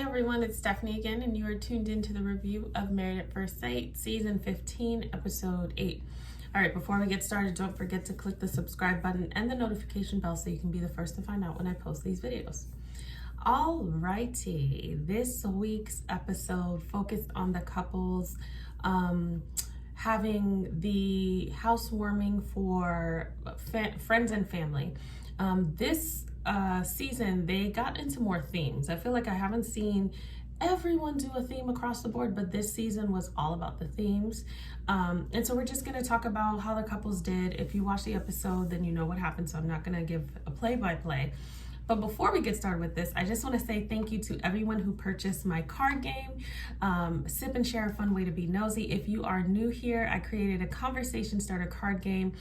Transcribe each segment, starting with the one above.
everyone, it's Stephanie again, and you are tuned into the review of Married at First Sight, Season 15, Episode 8. All right, before we get started, don't forget to click the subscribe button and the notification bell so you can be the first to find out when I post these videos. All righty, this week's episode focused on the couples having the housewarming for friends and family. This season, they got into more themes. I feel like I haven't seen everyone do a theme across the board, but this season was all about the themes. And so we're just going to talk about how the couples did. If you watch the episode, then you know what happened, so I'm not going to give a play-by-play. But before we get started with this, I just want to say thank you to everyone who purchased my card game, Sip and Share, a fun way to be nosy. If you are new here, I created a conversation starter card game,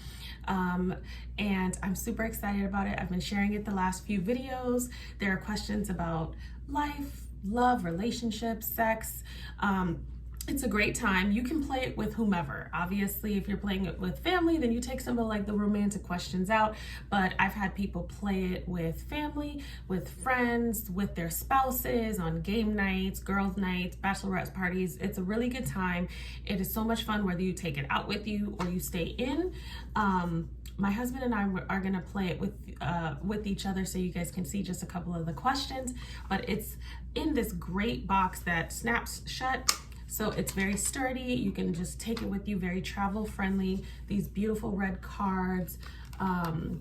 and I'm super excited about it. I've been sharing it the last few videos. There are questions about life, love, relationships, sex. It's a great time. You can play it with whomever. Obviously, if you're playing it with family, then you take some of like the romantic questions out. But I've had people play it with family, with friends, with their spouses, on game nights, girls' nights, bachelorette parties. It's a really good time. It is so much fun whether you take it out with you or you stay in. My husband and I are gonna play it with each other so you guys can see just a couple of the questions. But it's in this great box that snaps shut. So it's very sturdy. You can just take it with you, very travel friendly. These beautiful red cards and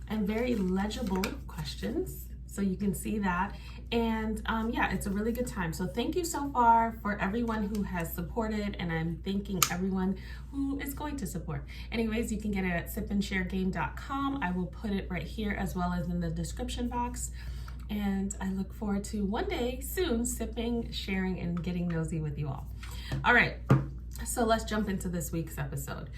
very legible questions. So you can see that. And yeah, it's a really good time. So thank you so far for everyone who has supported, and I'm thanking everyone who is going to support. Anyways, you can get it at sipandsharegame.com. I will put it right here as well as in the description box. And I look forward to one day soon sipping, sharing, and getting nosy with you all. All right, so let's jump into this week's episode.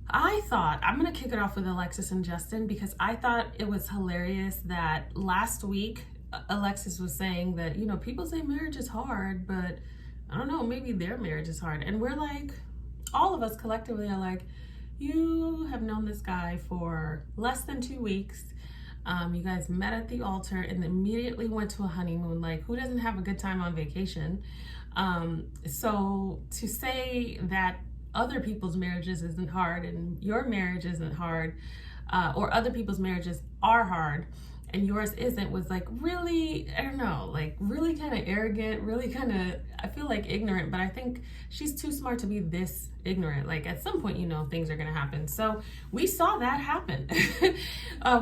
I thought, I'm gonna kick it off with Alexis and Justin because I thought it was hilarious that last week, Alexis was saying that, you know, people say marriage is hard, but I don't know, maybe their marriage is hard. And we're like, all of us collectively are like, you have known this guy for less than 2 weeks. You guys met at the altar and immediately went to a honeymoon. Like, who doesn't have a good time on vacation? So to say that other people's marriages isn't hard and your marriage isn't hard, or other people's marriages are hard and yours isn't, was like really, I don't know, like really kind of arrogant, really kind of, I feel like ignorant, but I think she's too smart to be this ignorant. Like at some point, you know, things are gonna happen. So we saw that happen.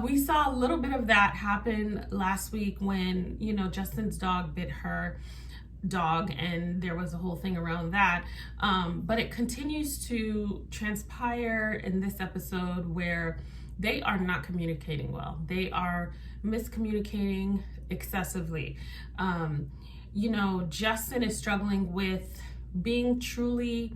We saw a little bit of that happen last week when, you know, Justin's dog bit her dog and there was a whole thing around that. But it continues to transpire in this episode where they are not communicating well. They are miscommunicating excessively. You know, Justin is struggling with being truly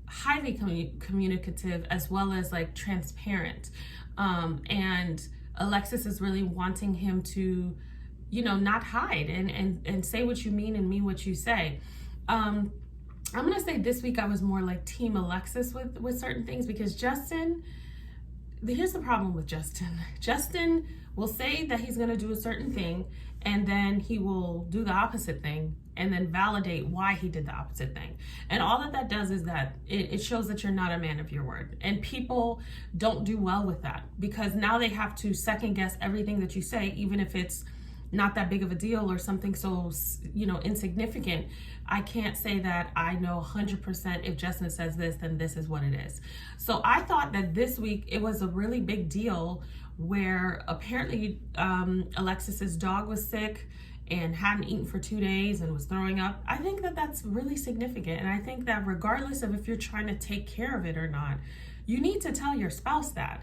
highly communicative as well as like transparent. And Alexis is really wanting him to, you know, not hide and say what you mean and mean what you say. I'm gonna say this week I was more like team Alexis with certain things because Justin, here's the problem with Justin. Justin will say that he's gonna do a certain thing and then he will do the opposite thing and then validate why he did the opposite thing. And all that does is that it shows that you're not a man of your word. And people don't do well with that because now they have to second guess everything that you say, even if it's not that big of a deal or something so, you know, insignificant. I can't say that I know 100% if Justin says this, then this is what it is. So I thought that this week it was a really big deal where apparently Alexis's dog was sick and hadn't eaten for 2 days and was throwing up. I think that that's really significant. And I think that regardless of if you're trying to take care of it or not, you need to tell your spouse that.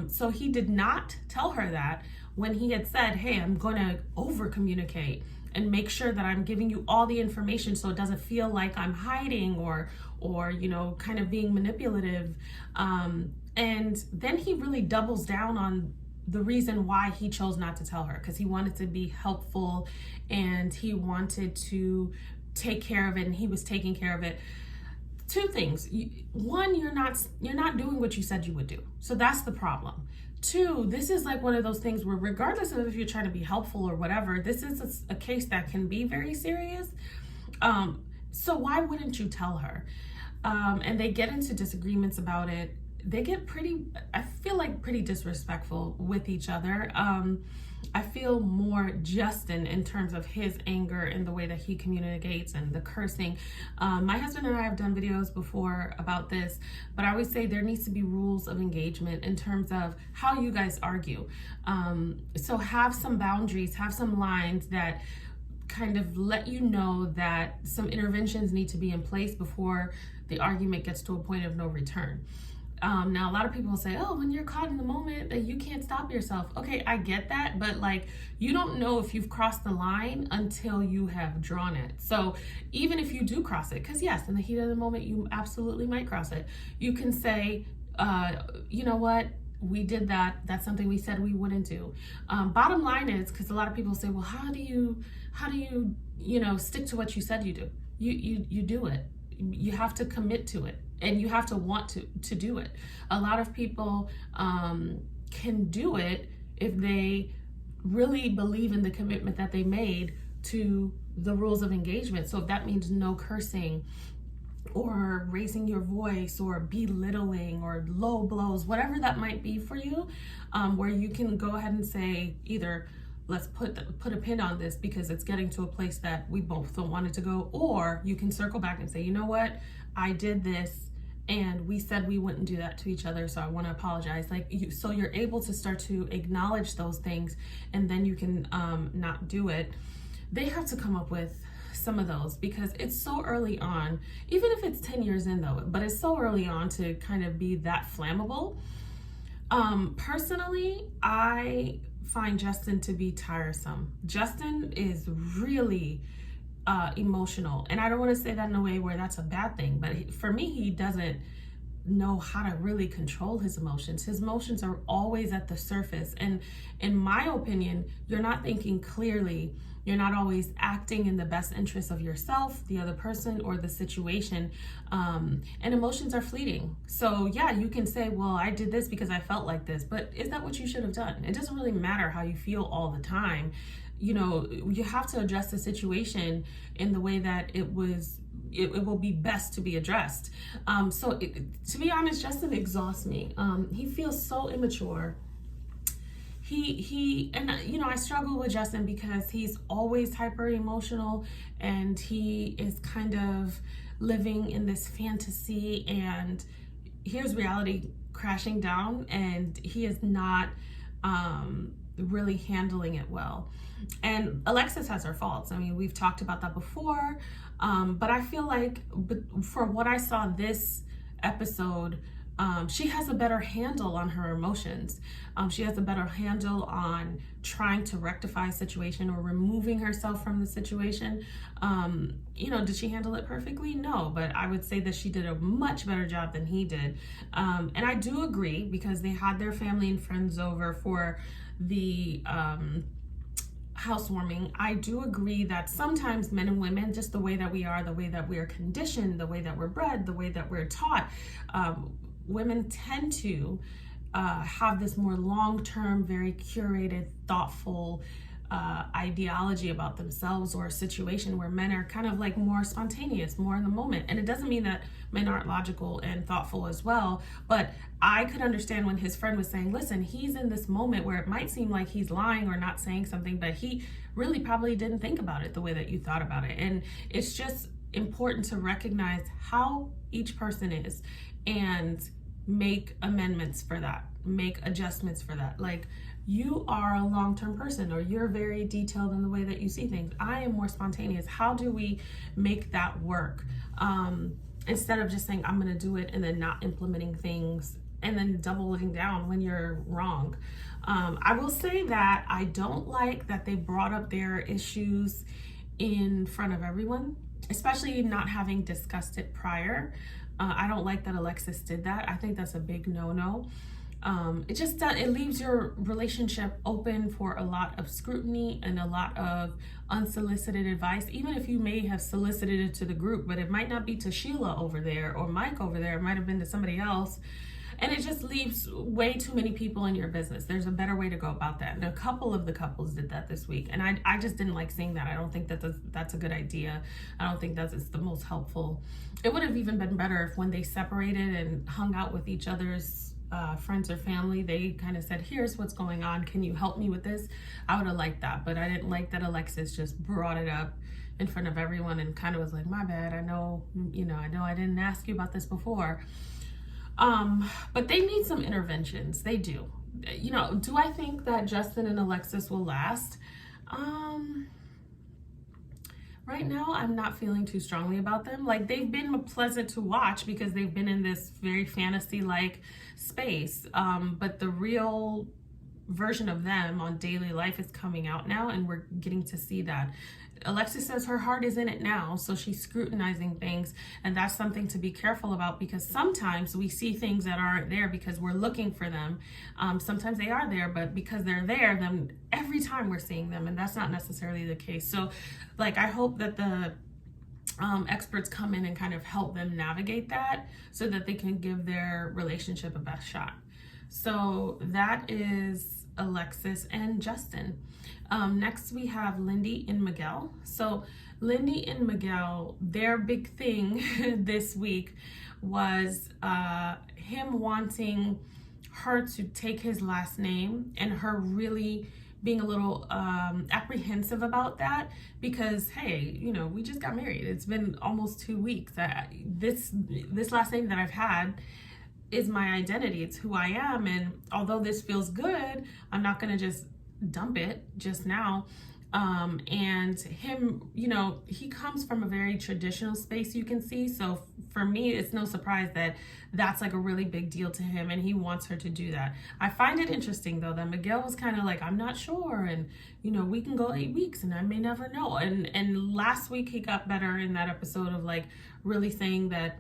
So he did not tell her that when he had said, hey, I'm gonna over communicate and make sure that I'm giving you all the information so it doesn't feel like I'm hiding or you know, kind of being manipulative. And then he really doubles down on the reason why he chose not to tell her, because he wanted to be helpful and he wanted to take care of it, and he was taking care of it. Two things. One, you're not doing what you said you would do. So that's the problem. Two, this is like one of those things where regardless of if you're trying to be helpful or whatever, this is a case that can be very serious. So why wouldn't you tell her? And they get into disagreements about it. They get pretty, I feel like, pretty disrespectful with each other. I feel more Justin in terms of his anger and the way that he communicates and the cursing. My husband and I have done videos before about this, but I always say there needs to be rules of engagement in terms of how you guys argue. So have some boundaries, have some lines that kind of let you know that some interventions need to be in place before the argument gets to a point of no return. Now, a lot of people say, oh, when you're caught in the moment, you can't stop yourself. Okay, I get that, but like, you don't know if you've crossed the line until you have drawn it. So even if you do cross it, because yes, in the heat of the moment, you absolutely might cross it. You can say, you know what? We did that. That's something we said we wouldn't do. Bottom line is, because a lot of people say, well, how do you, stick to what you said you do? You do it. You have to commit to it. And you have to want to do it. A lot of people can do it if they really believe in the commitment that they made to the rules of engagement. So if that means no cursing or raising your voice or belittling or low blows, whatever that might be for you, where you can go ahead and say either, let's put a pin on this because it's getting to a place that we both don't want it to go, or you can circle back and say, you know what, I did this and we said we wouldn't do that to each other, so I want to apologize. So you're able to start to acknowledge those things, and then you can not do it. They have to come up with some of those because it's so early on, even if it's 10 years in though, but it's so early on to kind of be that flammable. Personally, I find Justin to be tiresome. Justin is really emotional, and I don't want to say that in a way where that's a bad thing, but for me, he doesn't know how to really control his emotions. His emotions are always at the surface, and in my opinion, you're not thinking clearly. You're not always acting in the best interest of yourself, the other person, or the situation. And emotions are fleeting. So yeah, you can say, well, I did this because I felt like this, but is that what you should have done? It doesn't really matter how you feel all the time. You have to address the situation in the way that it will be best to be addressed. To be honest, Justin exhausts me. He feels so immature. I struggle with Justin because he's always hyper emotional, and he is kind of living in this fantasy, and here's reality crashing down, and he is not really handling it well. And Alexis has her faults. I mean, we've talked about that before, but I feel like for what I saw this episode, she has a better handle on her emotions. She has a better handle on trying to rectify a situation or removing herself from the situation. Did she handle it perfectly? No, but I would say that she did a much better job than he did. And I do agree, because they had their family and friends over for the housewarming. I do agree that sometimes men and women, just the way that we are, the way that we are conditioned, the way that we're bred, the way that we're taught, women tend to have this more long-term, very curated, thoughtful ideology about themselves or a situation, where men are kind of like more spontaneous, more in the moment. And it doesn't mean that men aren't logical and thoughtful as well, but I could understand when his friend was saying, listen, he's in this moment where it might seem like he's lying or not saying something, but he really probably didn't think about it the way that you thought about it. And it's just important to recognize how each person is and make amendments for that, make adjustments for that. Like, you are a long-term person, or you're very detailed in the way that you see things. I am more spontaneous. How do we make that work? Instead of just saying, I'm gonna do it, and then not implementing things, and then doubling down when you're wrong. I will say that I don't like that they brought up their issues in front of everyone, especially not having discussed it prior. I don't like that Alexis did that. I think that's a big no-no. It leaves your relationship open for a lot of scrutiny and a lot of unsolicited advice, even if you may have solicited it to the group, but it might not be to Sheila over there or Mike over there. It might have been to somebody else. And it just leaves way too many people in your business. There's a better way to go about that. And a couple of the couples did that this week. And I just didn't like seeing that. I don't think that's a good idea. I don't think that's the most helpful. It would have even been better if when they separated and hung out with each other's friends or family, they kind of said, here's what's going on. Can you help me with this? I would have liked that. But I didn't like that Alexis just brought it up in front of everyone and kind of was like, my bad. I know I didn't ask you about this before. But they need some interventions. They do. Do I think that Justin and Alexis will last? Right now, I'm not feeling too strongly about them. Like, they've been pleasant to watch because they've been in this very fantasy-like space. But the real version of them on daily life is coming out now, and we're getting to see that. Alexis says her heart is in it now, so she's scrutinizing things, and that's something to be careful about, because sometimes we see things that aren't there because we're looking for them. Sometimes they are there, but because they're there, then every time we're seeing them, and that's not necessarily the case. So, I hope that the experts come in and kind of help them navigate that so that they can give their relationship a best shot. So that is Alexis and Justin. Next we have Lindy and Miguel. So Lindy and Miguel, their big thing this week was him wanting her to take his last name, and her really being a little apprehensive about that because, hey, we just got married. It's been almost 2 weeks. This last name that I've had is my identity. It's who I am. And although this feels good, I'm not going to just dump it just now. And him, he comes from a very traditional space, you can see. So for me, it's no surprise that that's like a really big deal to him, and he wants her to do that. I find it interesting though that Miguel was kind of like, I'm not sure, and we can go 8 weeks and I may never know. And last week he got better in that episode of really saying that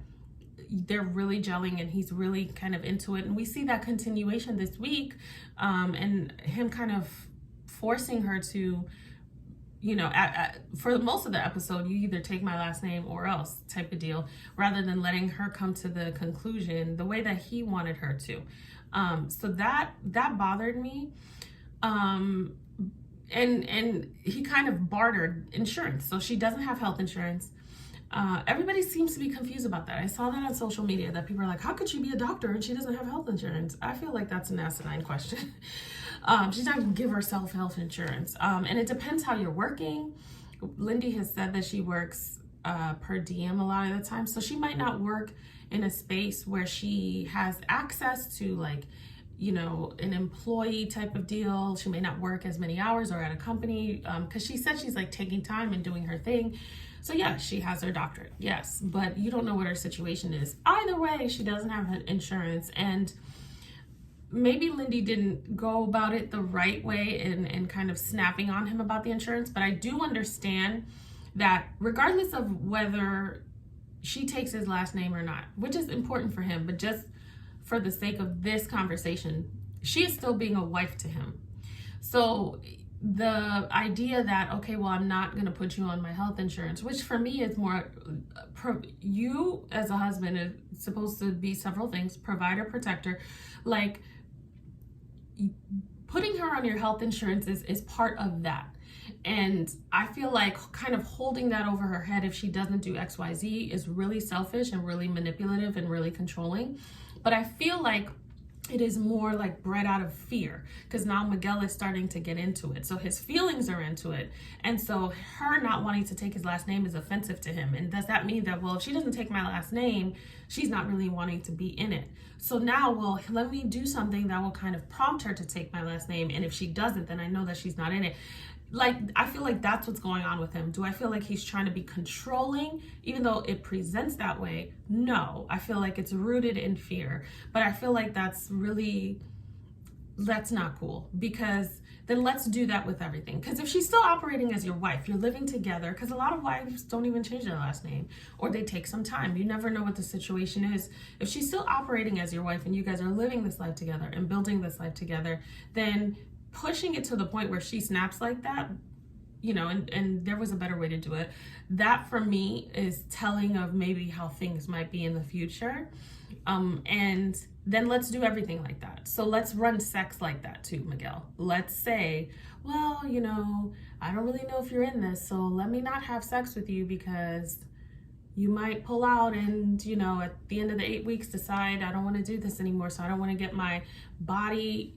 they're really gelling and he's really kind of into it. And we see that continuation this week, and him kind of forcing her to, for most of the episode, you either take my last name or else type of deal, rather than letting her come to the conclusion the way that he wanted her to. So that bothered me. And he kind of bartered insurance. So she doesn't have health insurance. Everybody seems to be confused about that. I saw that on social media, that people are like, how could she be a doctor and she doesn't have health insurance? I feel like that's an asinine question. She's not going to give herself health insurance. And it depends how you're working. Lindy has said that she works per diem a lot of the time. So she might not work in a space where she has access to an employee type of deal. She may not work as many hours or at a company because she said she's taking time and doing her thing. So yeah, she has her doctorate, yes, but you don't know what her situation is. Either way, she doesn't have insurance, and maybe Lindy didn't go about it the right way and kind of snapping on him about the insurance, but I do understand that regardless of whether she takes his last name or not, which is important for him, but just for the sake of this conversation, she is still being a wife to him. So the idea that, okay, well, I'm not going to put you on my health insurance, which for me is more, you as a husband is supposed to be several things: provider, protector. Putting her on your health insurance is part of that. And I feel like kind of holding that over her head if she doesn't do XYZ is really selfish and really manipulative and really controlling. But I feel like it is more bred out of fear, because now Miguel is starting to get into it. So his feelings are into it. And so her not wanting to take his last name is offensive to him. And does that mean that, well, if she doesn't take my last name, she's not really wanting to be in it? So now, well, let me do something that will kind of prompt her to take my last name. And if she doesn't, then I know that she's not in it. I feel like that's what's going on with him. Do I feel like he's trying to be controlling, even though it presents that way? No, I feel like it's rooted in fear. But I feel like that's not cool, because then let's do that with everything. Because if she's still operating as your wife, you're living together, because a lot of wives don't even change their last name, or they take some time. You never know what the situation is. If she's still operating as your wife and you guys are living this life together and building this life together, then pushing it to the point where she snaps like that, and there was a better way to do it. That for me is telling of maybe how things might be in the future. And then let's do everything like that. So let's run sex like that too, Miguel. Let's say, well, I don't really know if you're in this, so let me not have sex with you because you might pull out and, at the end of the 8 weeks decide I don't want to do this anymore, so I don't want to get my body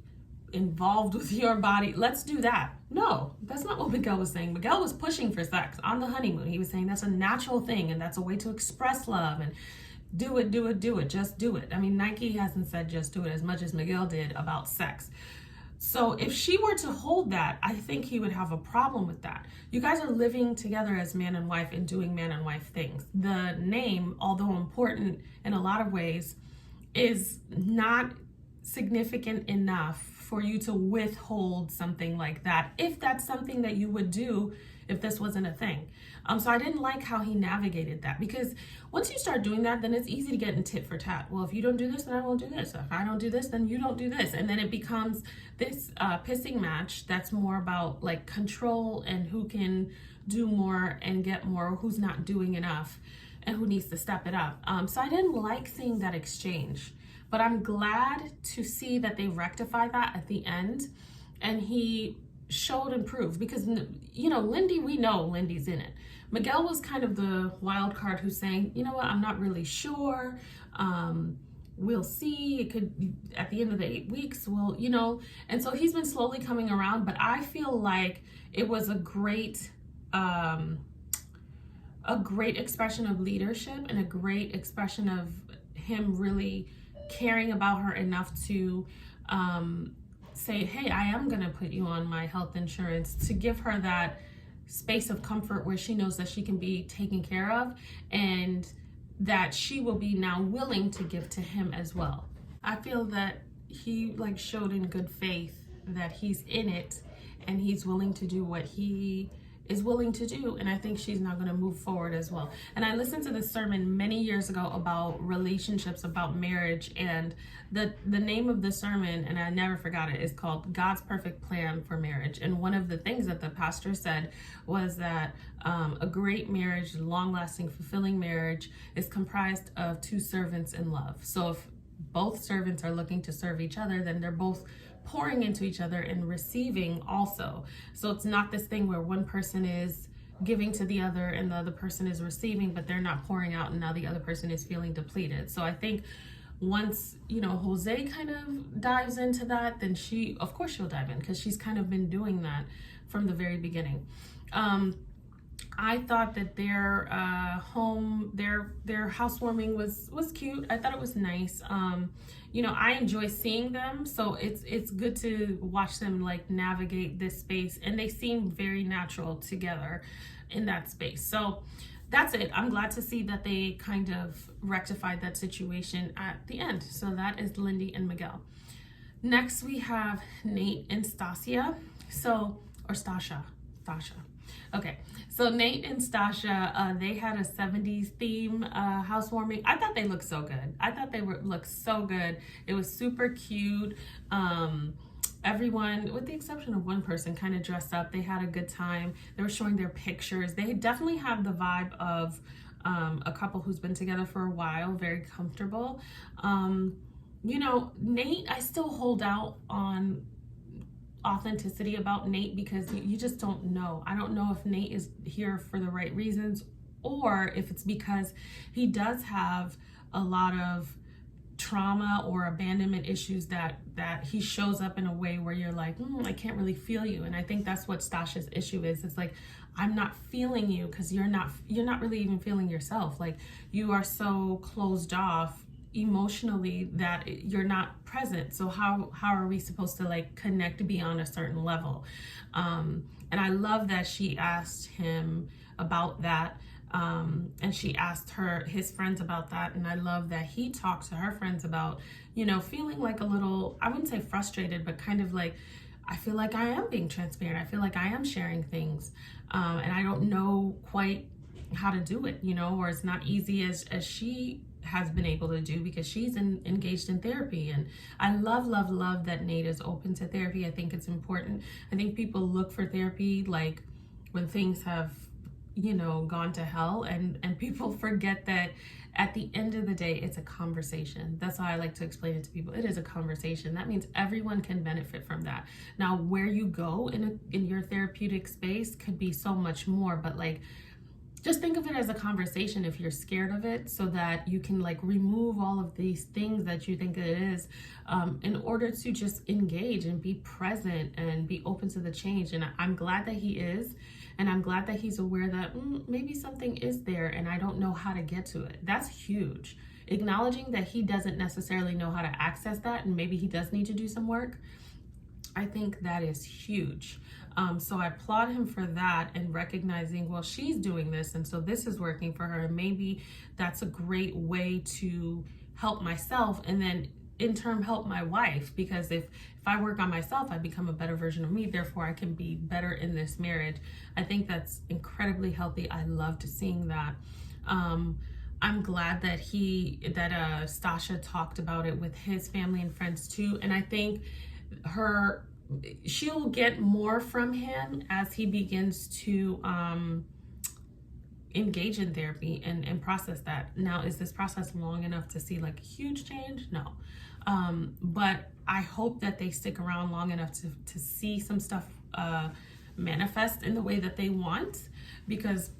involved with your body. Let's do that. No, that's not what Miguel was saying. Miguel was pushing for sex on the honeymoon. He was saying that's a natural thing and that's a way to express love and do it, just do it. I mean, Nike hasn't said just do it as much as Miguel did about sex. So if she were to hold that, I think he would have a problem with that. You guys are living together as man and wife and doing man and wife things. The name, although important in a lot of ways, is not significant enough for you to withhold something like that, if that's something that you would do if this wasn't a thing. So I didn't like how he navigated that, because once you start doing that, then it's easy to get in tit for tat. Well, if you don't do this, then I won't do this. If I don't do this, then you don't do this. And then it becomes this pissing match that's more about like control and who can do more and get more, who's not doing enough and who needs to step it up. So I didn't like seeing that exchange, but I'm glad to see that they rectified that at the end and he showed and proved, because Lindy, we know Lindy's in it. Miguel was kind of the wild card who's saying, you know what, I'm not really sure. We'll see. It could, at the end of the 8 weeks, and so he's been slowly coming around, but I feel like it was a great expression of leadership and a great expression of him really caring about her enough to say, hey, I am going to put you on my health insurance, to give her that space of comfort where she knows that she can be taken care of and that she will be now willing to give to him as well. I feel that he showed in good faith that he's in it and he's willing to do what he is willing to do, and I think she's now going to move forward as well. And I listened to this sermon many years ago about relationships, about marriage, and the name of the sermon, and I never forgot it, is called God's Perfect Plan for Marriage. And one of the things that the pastor said was that a great marriage, long-lasting, fulfilling marriage is comprised of two servants in love. So if both servants are looking to serve each other, then they're both pouring into each other and receiving also. So it's not this thing where one person is giving to the other and the other person is receiving, but they're not pouring out and now the other person is feeling depleted. So I think once, Jose kind of dives into that, then of course she'll dive in, because she's kind of been doing that from the very beginning. I thought that their housewarming was cute. I thought it was nice. I enjoy seeing them, so it's good to watch them navigate this space, and they seem very natural together in that space. So that's it. I'm glad to see that they kind of rectified that situation at the end. So that is Lindy and Miguel. Next we have Nate and Stacia. Stacia. Okay, so Nate and Stacia, they had a 70s theme housewarming. I thought they looked so good. Looked so good. It was super cute. Everyone, with the exception of one person, kind of dressed up. They had a good time. They were showing their pictures. They definitely have the vibe of a couple who's been together for a while, very comfortable. Nate, I still hold out on authenticity about Nate, because you just don't know. I don't know if Nate is here for the right reasons, or if it's because he does have a lot of trauma or abandonment issues that he shows up in a way where you're like, I can't really feel you. And I think that's what Stacia's issue is. It's like, I'm not feeling you because you're not really even feeling yourself. You are so closed off emotionally that you're not present. So how are we supposed to connect beyond a certain level? And I love that she asked him about that, and she asked his friends about that, and I love that he talked to her friends about feeling a little, I wouldn't say frustrated, but kind of I feel like I am being transparent. I feel like I am sharing things, and I don't know quite how to do it, or it's not easy as she has been able to do, because she's engaged in therapy. And I love that Nate is open to therapy. I think it's important. I think people look for therapy when things have gone to hell, and people forget that at the end of the day, it's a conversation. That's how I like to explain it to people. It is a conversation. That means everyone can benefit from that. Now, where you go in your therapeutic space could be so much more, but like, just think of it as a conversation if you're scared of it, so that you can like remove all of these things that you think it is, in order to just engage and be present and be open to the change. And I'm glad that he is, and I'm glad that he's aware that maybe something is there and I don't know how to get to it. That's huge. Acknowledging that he doesn't necessarily know how to access that, and maybe he does need to do some work. I think that is huge. So I applaud him for that, and recognizing, well, she's doing this, and so this is working for her. And maybe that's a great way to help myself, and then in turn help my wife, because if I work on myself, I become a better version of me. Therefore, I can be better in this marriage. I think that's incredibly healthy. I loved seeing that. I'm glad that Stacia talked about it with his family and friends too. And I think she'll get more from him as he begins to engage in therapy and process that. Now, is this process long enough to see like a huge change? No. But I hope that they stick around long enough to see some stuff manifest in the way that they want, because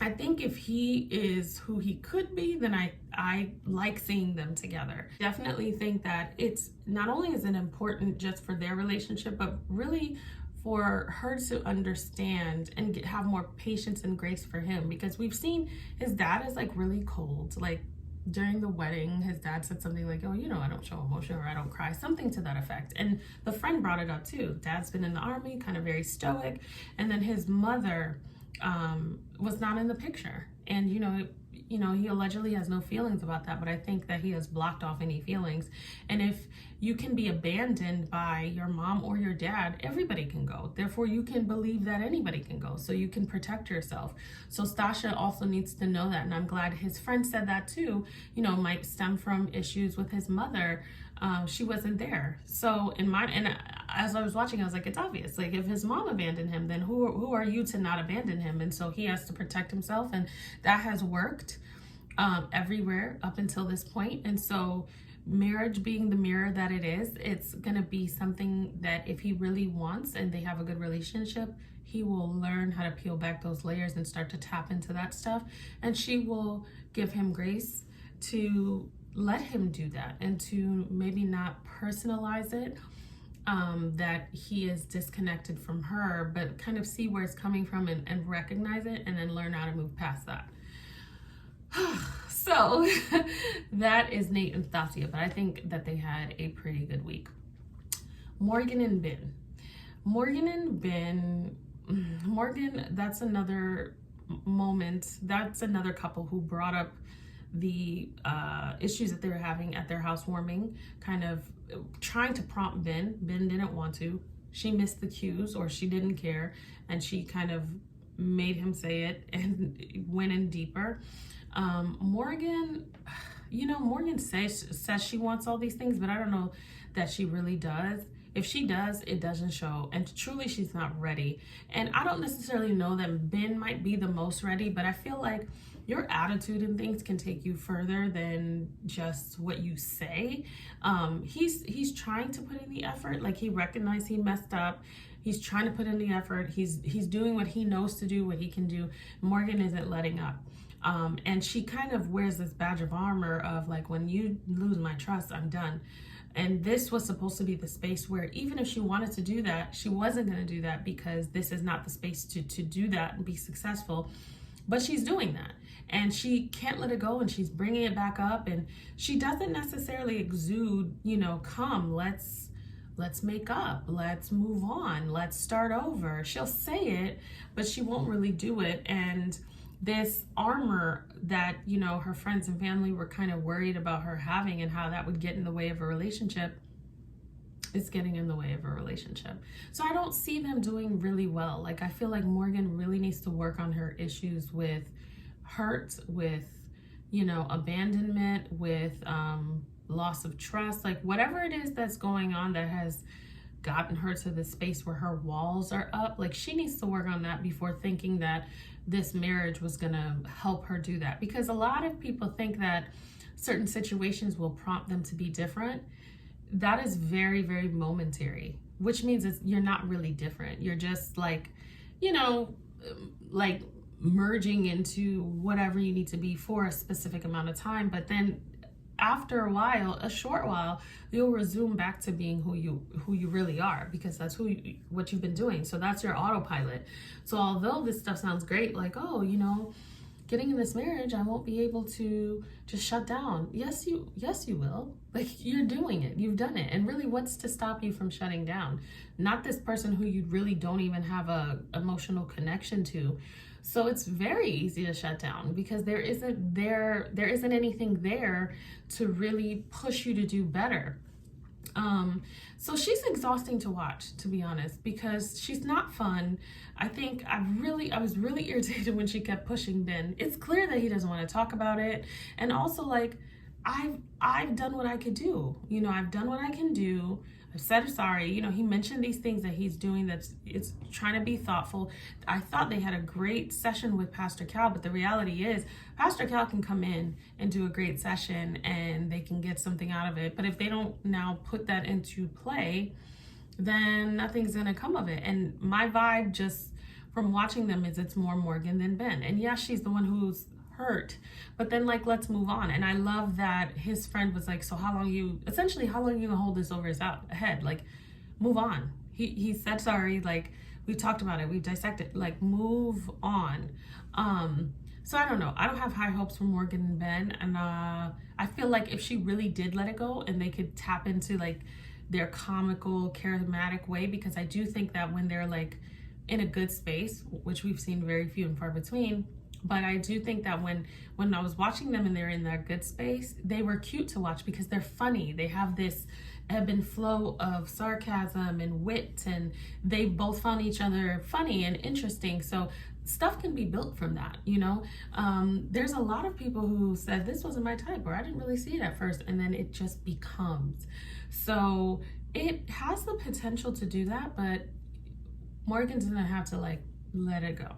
I think if he is who he could be, then I like seeing them together. Definitely think that it's not only is it important just for their relationship, but really for her to understand and have more patience and grace for him, because we've seen his dad is like really cold. Like during the wedding, his dad said something like, oh, I don't show emotion, or I don't cry, something to that effect. And the friend brought it up too. Dad's been in the army, kind of very stoic. And then his mother was not in the picture, and he allegedly has no feelings about that, but I think that he has blocked off any feelings. And if you can be abandoned by your mom or your dad, everybody can go. Therefore, you can believe that anybody can go, so you can protect yourself. So Stacia also needs to know that, and I'm glad his friend said that too. Might stem from issues with his mother. She wasn't there. So as I was watching, I was like, it's obvious. Like, if his mom abandoned him, then who are you to not abandon him? And so he has to protect himself, and that has worked everywhere up until this point. And so marriage being the mirror that it is, it's gonna be something that if he really wants and they have a good relationship, he will learn how to peel back those layers and start to tap into that stuff. And she will give him grace to let him do that, and to maybe not personalize it, that he is disconnected from her, but kind of see where it's coming from and recognize it, and then learn how to move past that. So that is Nate and Stacia, but I think that they had a pretty good week. Morgan and Ben, that's another moment. That's another couple who brought up the issues that they were having at their housewarming, kind of trying to prompt Ben. Ben didn't want to. She missed the cues, or she didn't care, and she kind of made him say it and went in deeper. Morgan says she wants all these things, but I don't know that she really does. If she does, it doesn't show, and truly she's not ready. And I don't necessarily know that Ben might be the most ready, but I feel like your attitude and things can take you further than just what you say. He's trying to put in the effort. Like, he recognized he messed up. He's trying to put in the effort. He's doing what he knows to do, what he can do. Morgan isn't letting up. And she kind of wears this badge of armor of like, when you lose my trust, I'm done. And this was supposed to be the space where even if she wanted to do that, she wasn't going to do that, because this is not the space to do that and be successful. But she's doing that, and she can't let it go, and she's bringing it back up, and she doesn't necessarily exude, come, let's make up, let's move on, let's start over. She'll say it, but she won't really do it. And this armor that, her friends and family were kind of worried about her having, and how that would get in the way of a relationship, is getting in the way of a relationship. So I don't see them doing really well. Like, I feel like Morgan really needs to work on her issues with hurt, with, abandonment, with loss of trust, like whatever it is that's going on that has gotten her to the space where her walls are up. Like, she needs to work on that before thinking that this marriage was gonna help her do that, because a lot of people think that certain situations will prompt them to be different. That is very, very momentary, which means you're not really different. You're just like, you know, like merging into whatever you need to be for a specific amount of time. But then after a while, a short while, you'll resume back to being who you really are, because that's what you've been doing. So that's your autopilot. So although this stuff sounds great, like, oh, you know, getting in this marriage, I won't be able to just shut down. Yes, you will. Like, you're doing it. You've done it. And really, what's to stop you from shutting down? Not this person who you really don't even have a emotional connection to. So it's very easy to shut down, because there isn't anything there to really push you to do better. So she's exhausting to watch, to be honest, because she's not fun. I think I was really irritated when she kept pushing Ben. It's clear that he doesn't want to talk about it. And also, like, I've done what I could do. You know, I've done what I can do. I've said sorry. You know, he mentioned these things that he's doing it's trying to be thoughtful. I thought they had a great session with Pastor Cal, but the reality is Pastor Cal can come in and do a great session and they can get something out of it. But if they don't now put that into play, then nothing's gonna come of it. And my vibe just from watching them is it's more Morgan than Ben. And yeah, she's the one who's hurt, but then, like, let's move on. And I love that his friend was like, so how long you gonna hold this over his head? Like, move on. He said sorry, like, we talked about it, we've dissected, like, move on. So I don't know, I don't have high hopes for Morgan and Ben, and I feel like if she really did let it go and they could tap into, like, their comical, charismatic way, because I do think that when they're, like, in a good space, which we've seen very few and far between, but I do think that when I was watching them and they're in that good space, they were cute to watch because they're funny. They have this ebb and flow of sarcasm and wit, and they both found each other funny and interesting. So stuff can be built from that, you know? There's a lot of people who said this wasn't my type, or I didn't really see it at first, and then it just becomes. So it has the potential to do that, but Morgan's gonna have to, like, let it go.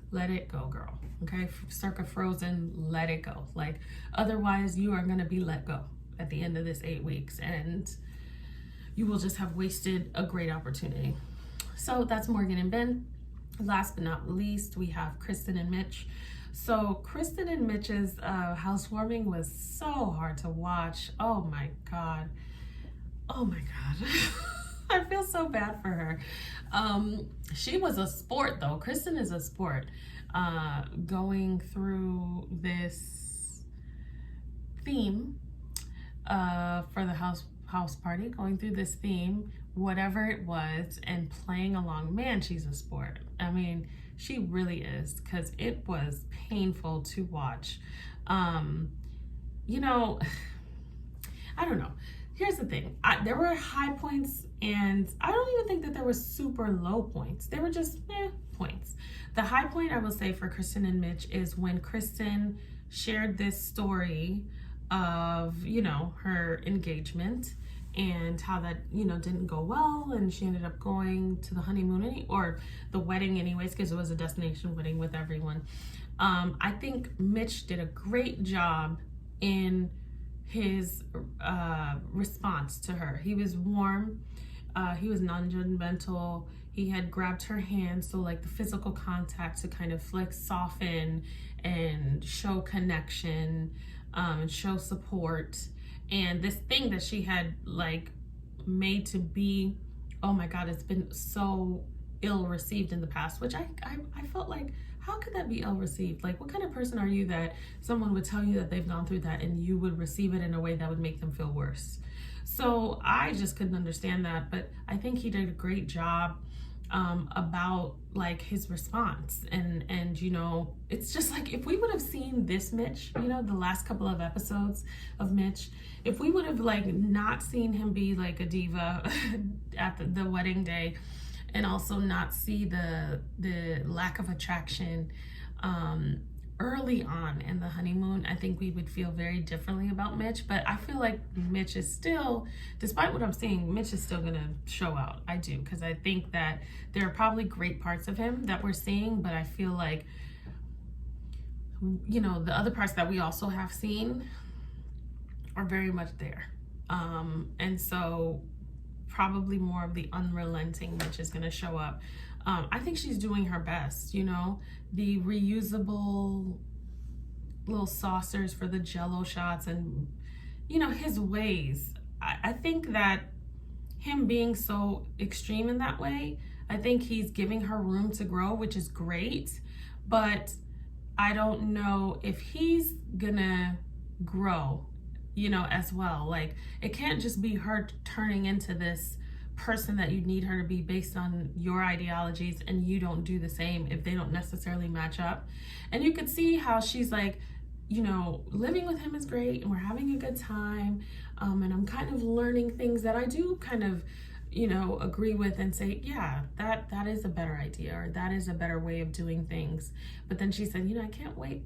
Let it go, girl. Okay, circa Frozen, let it go. Like, otherwise you are gonna be let go at the end of this 8 weeks, and you will just have wasted a great opportunity. So that's Morgan and Ben. Last but not least, we have Kristen and Mitch. So Kristen and Mitch's housewarming was so hard to watch. Oh my God. I feel so bad for her. She was a sport, though. Kristen is a sport. Going through this theme for the house party, going through this theme, whatever it was, and playing along. Man, she's a sport. I mean, she really is, because it was painful to watch. You know, I don't know. Here's the thing. There were high points, and I don't even think that there were super low points. They were just points. The high point, I will say, for Kristen and Mitch is when Kristen shared this story of, you know, her engagement and how that, you know, didn't go well, and she ended up going to the honeymoon or the wedding anyways, because it was a destination wedding with everyone. I think Mitch did a great job in his response to her. He was warm, he was non-judgmental, he had grabbed her hand, so like the physical contact to kind of like soften and show connection, and show support. And this thing that she had like made to be, oh my God, it's been so ill received in the past, which I felt like, how could that be ill received? Like, what kind of person are you that someone would tell you that they've gone through that and you would receive it in a way that would make them feel worse? So I just couldn't understand that, but I think he did a great job about like his response. And you know, it's just like, if we would have seen this Mitch, you know, the last couple of episodes of Mitch, if we would have like not seen him be like a diva at the wedding day, and also not see the lack of attraction, early on in the honeymoon, I think we would feel very differently about Mitch, but I feel like Mitch is still, despite what I'm seeing, Mitch is still gonna show out. I do, because I think that there are probably great parts of him that we're seeing, but I feel like, you know, the other parts that we also have seen are very much there. And so probably more of the unrelenting Mitch is gonna show up. I think she's doing her best, you know, the reusable little saucers for the Jello shots and, you know, his ways. I think that him being so extreme in that way, I think he's giving her room to grow, which is great, but I don't know if he's gonna grow, you know, as well. Like, it can't just be her turning into this person that you need her to be based on your ideologies, and you don't do the same if they don't necessarily match up. And you could see how she's like, you know, living with him is great and we're having a good time, and I'm kind of learning things that I do kind of, you know, agree with and say, yeah, that is a better idea, or that is a better way of doing things. But then she said, you know, I can't wait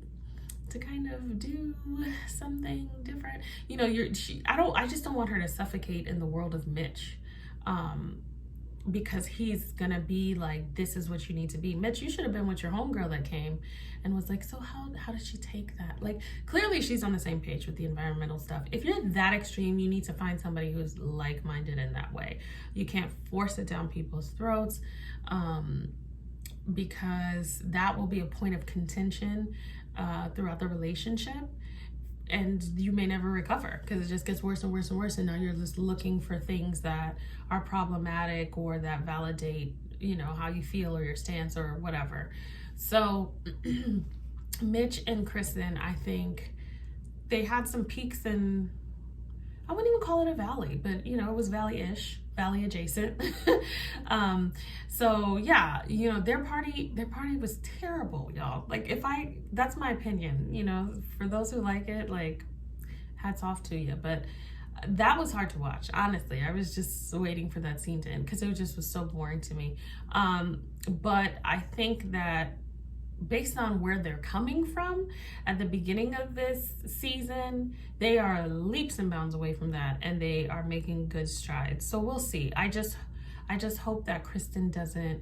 to kind of do something different. You know, I just don't want her to suffocate in the world of Mitch. Because he's gonna be like, this is what you need to be. Mitch, you should have been with your homegirl that came and was like, so how did she take that? Like, clearly she's on the same page with the environmental stuff. If you're that extreme, you need to find somebody who's like-minded in that way. You can't force it down people's throats, because that will be a point of contention throughout the relationship. And you may never recover, because it just gets worse and worse and worse. And now you're just looking for things that are problematic or that validate, you know, how you feel or your stance or whatever. So Mitch and Kristen, I think they had some peaks in, I wouldn't even call it a valley, but, you know, it was valley-ish, valley adjacent. So yeah, you know, their party was terrible, y'all. Like, that's my opinion, you know, for those who like it, like, hats off to you. But that was hard to watch, honestly. I was just waiting for that scene to end because it was so boring to me. But I think that based on where they're coming from at the beginning of this season, they are leaps and bounds away from that, and they are making good strides. So we'll see. I just hope that Kristen doesn't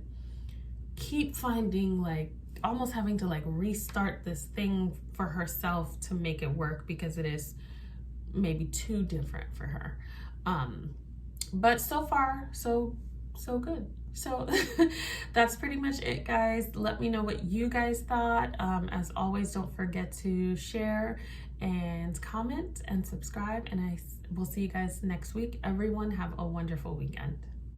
keep finding, like, almost having to like restart this thing for herself to make it work, because it is maybe too different for her. But so far, so good. So that's pretty much it, guys. Let me know what you guys thought. As always, don't forget to share and comment and subscribe, and I will see you guys next week. Everyone have a wonderful weekend.